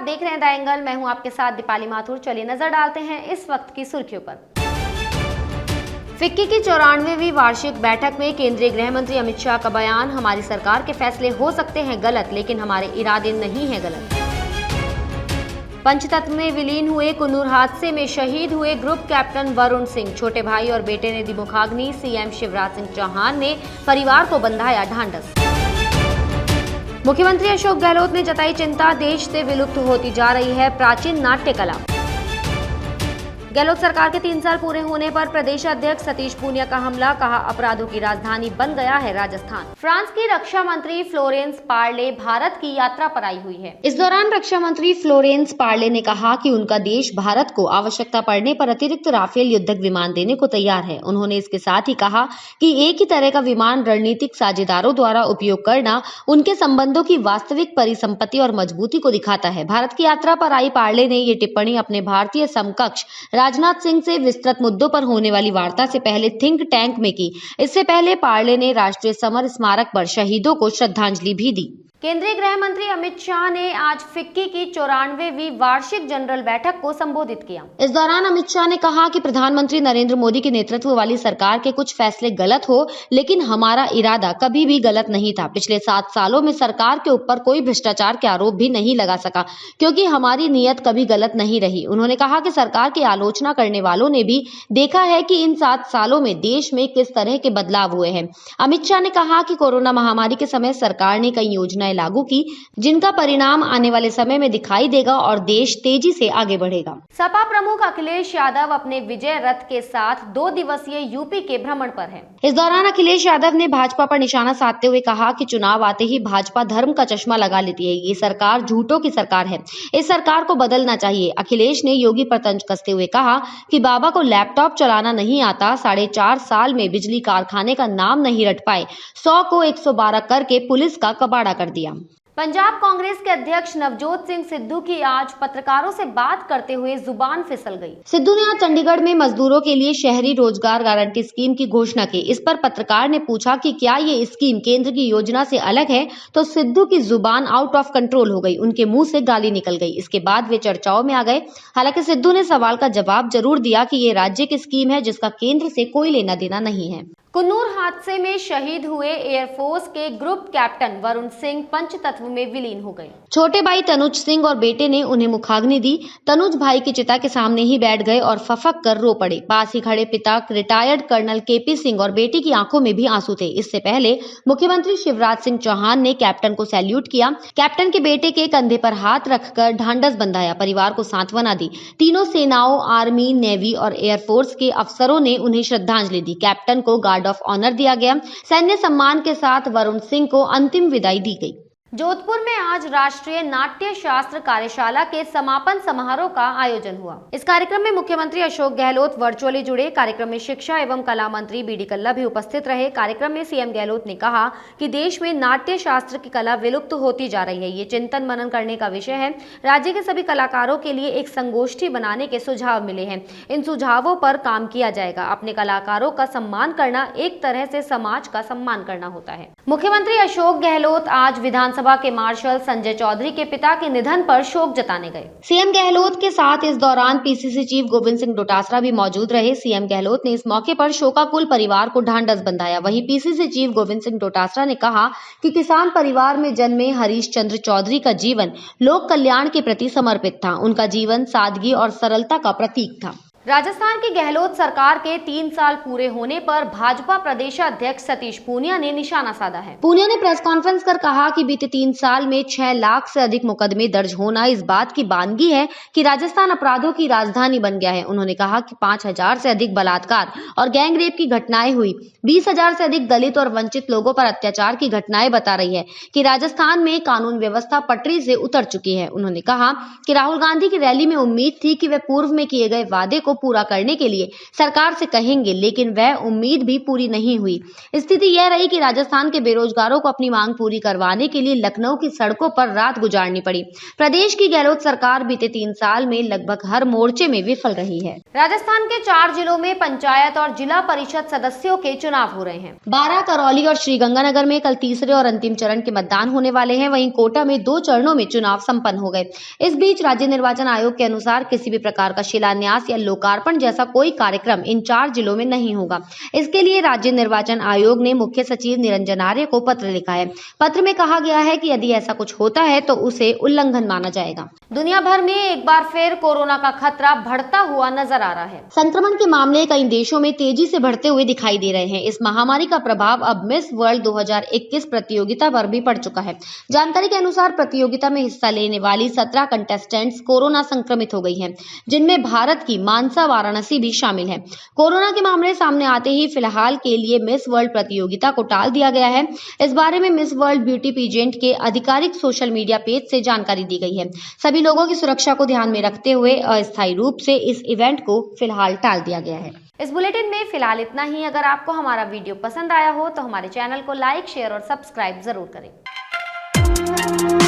देख रहे हैं द एंगल। मैं हूं आपके साथ दीपाली माथुर। चलिए नजर डालते हैं इस वक्त की सुर्खियों पर। फिक्की की 94वीं वार्षिक बैठक में केंद्रीय गृह मंत्री अमित शाह का बयान, हमारी सरकार के फैसले हो सकते हैं गलत लेकिन हमारे इरादे नहीं है गलत। पंचतत्व में विलीन हुए कुन्नूर हादसे में शहीद हुए ग्रुप कैप्टन वरुण सिंह, छोटे भाई और बेटे ने दी मुखाग्नि, सीएम शिवराज सिंह चौहान ने परिवार को बंधाया ढांढस। मुख्यमंत्री अशोक गहलोत ने जताई चिंता, देश से विलुप्त होती जा रही है प्राचीन नाट्य कला। गहलोत सरकार के 3 साल पूरे होने पर प्रदेश अध्यक्ष सतीश पूनिया का हमला, कहा अपराधों की राजधानी बन गया है राजस्थान। फ्रांस की रक्षा मंत्री फ्लोरेंस पार्ले भारत की यात्रा पर आई हुई है। इस दौरान रक्षा मंत्री फ्लोरेंस पार्ले ने कहा कि उनका देश भारत को आवश्यकता पड़ने पर अतिरिक्त राफेल युद्धक विमान देने को तैयार है। उन्होंने इसके साथ ही कहा कि एक ही तरह का विमान रणनीतिक साझेदारों द्वारा उपयोग करना उनके संबंधों की वास्तविक परिसंपत्ति और मजबूती को दिखाता है। भारत की यात्रा पर आई पार्ले ने ये टिप्पणी अपने भारतीय समकक्ष राजनाथ सिंह से विस्तृत मुद्दों पर होने वाली वार्ता से पहले थिंक टैंक में की। इससे पहले पार्ले ने राष्ट्रीय समर स्मारक पर शहीदों को श्रद्धांजलि भी दी। केंद्रीय गृह मंत्री अमित शाह ने आज फिक्की की 94वीं वार्षिक जनरल बैठक को संबोधित किया। इस दौरान अमित शाह ने कहा कि प्रधानमंत्री नरेंद्र मोदी के नेतृत्व वाली सरकार के कुछ फैसले गलत हो, लेकिन हमारा इरादा कभी भी गलत नहीं था। पिछले 7 सालों में सरकार के ऊपर कोई भ्रष्टाचार के आरोप भी नहीं लगा सका, क्योंकि हमारी नीयत कभी गलत नहीं रही। उन्होंने कहा कि सरकार की आलोचना करने वालों ने भी देखा है कि इन 7 सालों में देश में किस तरह के बदलाव हुए हैं। अमित शाह ने कहा कि कोरोना महामारी के समय सरकार ने कई योजनाएं लागू की, जिनका परिणाम आने वाले समय में दिखाई देगा और देश तेजी से आगे बढ़ेगा। सपा प्रमुख अखिलेश यादव अपने विजय रथ के साथ 2 दिवसीय यूपी के भ्रमण पर हैं। इस दौरान अखिलेश यादव ने भाजपा पर निशाना साधते हुए कहा कि चुनाव आते ही भाजपा धर्म का चश्मा लगा लेती है। ये सरकार झूठों की सरकार है, इस सरकार को बदलना चाहिए। अखिलेश ने योगी पर तंज कसते हुए कहा कि बाबा को लैपटॉप चलाना नहीं आता, 4.5 साल में बिजली कारखाने का नाम नहीं रट पाए, 100 को 112 करके पुलिस का कबाड़ा कर दिया। पंजाब कांग्रेस के अध्यक्ष नवजोत सिंह सिद्धू की आज पत्रकारों से बात करते हुए जुबान फिसल गई। सिद्धू ने आज चंडीगढ़ में मजदूरों के लिए शहरी रोजगार गारंटी स्कीम की घोषणा की। इस पर पत्रकार ने पूछा कि क्या ये स्कीम केंद्र की योजना से अलग है, तो सिद्धू की जुबान आउट ऑफ कंट्रोल हो गई, उनके मुंह से गाली निकल गई। इसके बाद वे चर्चाओं में आ गए। हालांकि सिद्धू ने सवाल का जवाब जरूर दिया कि ये राज्य की स्कीम है जिसका केंद्र से कोई लेना देना नहीं है। कुन्नूर हादसे में शहीद हुए एयरफोर्स के ग्रुप कैप्टन वरुण सिंह पंचतत्व में विलीन हो गए। छोटे भाई तनुज सिंह और बेटे ने उन्हें मुखाग्नि दी। तनुज भाई की चिता के सामने ही बैठ गए और फफक कर रो पड़े। पास ही खड़े पिता रिटायर्ड कर्नल केपी सिंह और बेटी की आंखों में भी आंसू थे। इससे पहले मुख्यमंत्री शिवराज सिंह चौहान ने कैप्टन को सैल्यूट किया। कैप्टन के बेटे के कंधे पर हाथ रखकर ढांढस बंधाया, परिवार को सांत्वना दी। तीनों सेनाओं, आर्मी, नेवी और एयरफोर्स के अफसरों ने उन्हें श्रद्धांजलि दी। कैप्टन को गार्ड ऑफ ऑनर दिया गया। सैन्य सम्मान के साथ वरुण सिंह को अंतिम विदाई दी गई। जोधपुर में आज राष्ट्रीय नाट्य शास्त्र कार्यशाला के समापन समारोह का आयोजन हुआ। इस कार्यक्रम में मुख्यमंत्री अशोक गहलोत वर्चुअली जुड़े। कार्यक्रम में शिक्षा एवं कला मंत्री बीडी कल्ला भी उपस्थित रहे। कार्यक्रम में सीएम गहलोत ने कहा कि देश में नाट्य शास्त्र की कला विलुप्त होती जा रही है, ये चिंतन मनन करने का विषय है। राज्य के सभी कलाकारों के लिए एक संगोष्ठी बनाने के सुझाव मिले हैं, इन सुझावों पर काम किया जाएगा। अपने कलाकारों का सम्मान करना एक तरह से समाज का सम्मान करना होता है। मुख्यमंत्री अशोक गहलोत आज विधानसभा के मार्शल संजय चौधरी के पिता के निधन पर शोक जताने गए। सीएम गहलोत के साथ इस दौरान पीसीसी चीफ गोविंद सिंह डोटासरा भी मौजूद रहे। सीएम गहलोत ने इस मौके पर शोकाकुल परिवार को ढांढस बंधाया। वहीं पीसीसी चीफ गोविंद सिंह डोटासरा ने कहा कि किसान परिवार में जन्मे हरीश चंद्र चौधरी का जीवन लोक कल्याण के प्रति समर्पित था। उनका जीवन सादगी और सरलता का प्रतीक था। राजस्थान की गहलोत सरकार के 3 साल पूरे होने पर भाजपा प्रदेशाध्यक्ष सतीश पूनिया ने निशाना साधा है। पूनिया ने प्रेस कॉन्फ्रेंस कर कहा कि बीते 3 साल में 6 लाख से अधिक मुकदमे दर्ज होना इस बात की बानगी है कि राजस्थान अपराधों की राजधानी बन गया है। उन्होंने कहा कि 5000 से अधिक बलात्कार और गैंग रेप की घटनाएं हुई। 20,000 से अधिक दलित और वंचित लोगों पर अत्याचार की घटनाएं बता रही है कि राजस्थान में कानून व्यवस्था पटरी से उतर चुकी है। उन्होंने कहा कि राहुल गांधी की रैली में उम्मीद थी कि वे पूर्व में किए गए वादे को पूरा करने के लिए सरकार से कहेंगे, लेकिन वह उम्मीद भी पूरी नहीं हुई। स्थिति यह रही कि राजस्थान के बेरोजगारों को अपनी मांग पूरी करवाने के लिए लखनऊ की सड़कों पर रात गुजारनी पड़ी। प्रदेश की गहलोत सरकार बीते 3 साल में लगभग हर मोर्चे में विफल रही है। राजस्थान के 4 जिलों में पंचायत और जिला परिषद सदस्यों के चुनाव हो रहे हैं। बारां, करौली और श्रीगंगानगर में कल तीसरे और अंतिम चरण के मतदान होने वाले हैं। वहीं कोटा में 2 चरणों में चुनाव संपन्न हो गए। इस बीच राज्य निर्वाचन आयोग के अनुसार किसी भी प्रकार का शिलान्यास या लोकार्पण जैसा कोई कार्यक्रम इन 4 जिलों में नहीं होगा। इसके लिए राज्य निर्वाचन आयोग ने मुख्य सचिव निरंजन आर्य को पत्र लिखा है। पत्र में कहा गया है कि यदि ऐसा कुछ होता है तो उसे उल्लंघन माना जाएगा। दुनिया भर में एक बार फिर कोरोना का खतरा बढ़ता हुआ नजर आ रहा है। संक्रमण के मामले कई देशों में तेजी से बढ़ते हुए दिखाई दे रहे हैं। इस महामारी का प्रभाव अब मिस वर्ल्ड 2021 प्रतियोगिता पर भी पड़ चुका है। जानकारी के अनुसार प्रतियोगिता में हिस्सा लेने वाली 17 कंटेस्टेंट्स कोरोना संक्रमित हो गई हैं, जिनमें भारत की मानसा वाराणसी भी शामिल है। कोरोना के मामले सामने आते ही फिलहाल के लिए मिस वर्ल्ड प्रतियोगिता को टाल दिया गया है। इस बारे में मिस वर्ल्ड ब्यूटी पीजेंट के आधिकारिक सोशल मीडिया पेज से जानकारी दी गई है। सभी लोगों की सुरक्षा को ध्यान में रखते हुए अस्थायी रूप से इस इवेंट को फिलहाल टाल दिया गया है। इस बुलेटिन में फिलहाल इतना ही। अगर आपको हमारा वीडियो पसंद आया हो तो हमारे चैनल को लाइक, शेयर और सब्सक्राइब जरूर करें।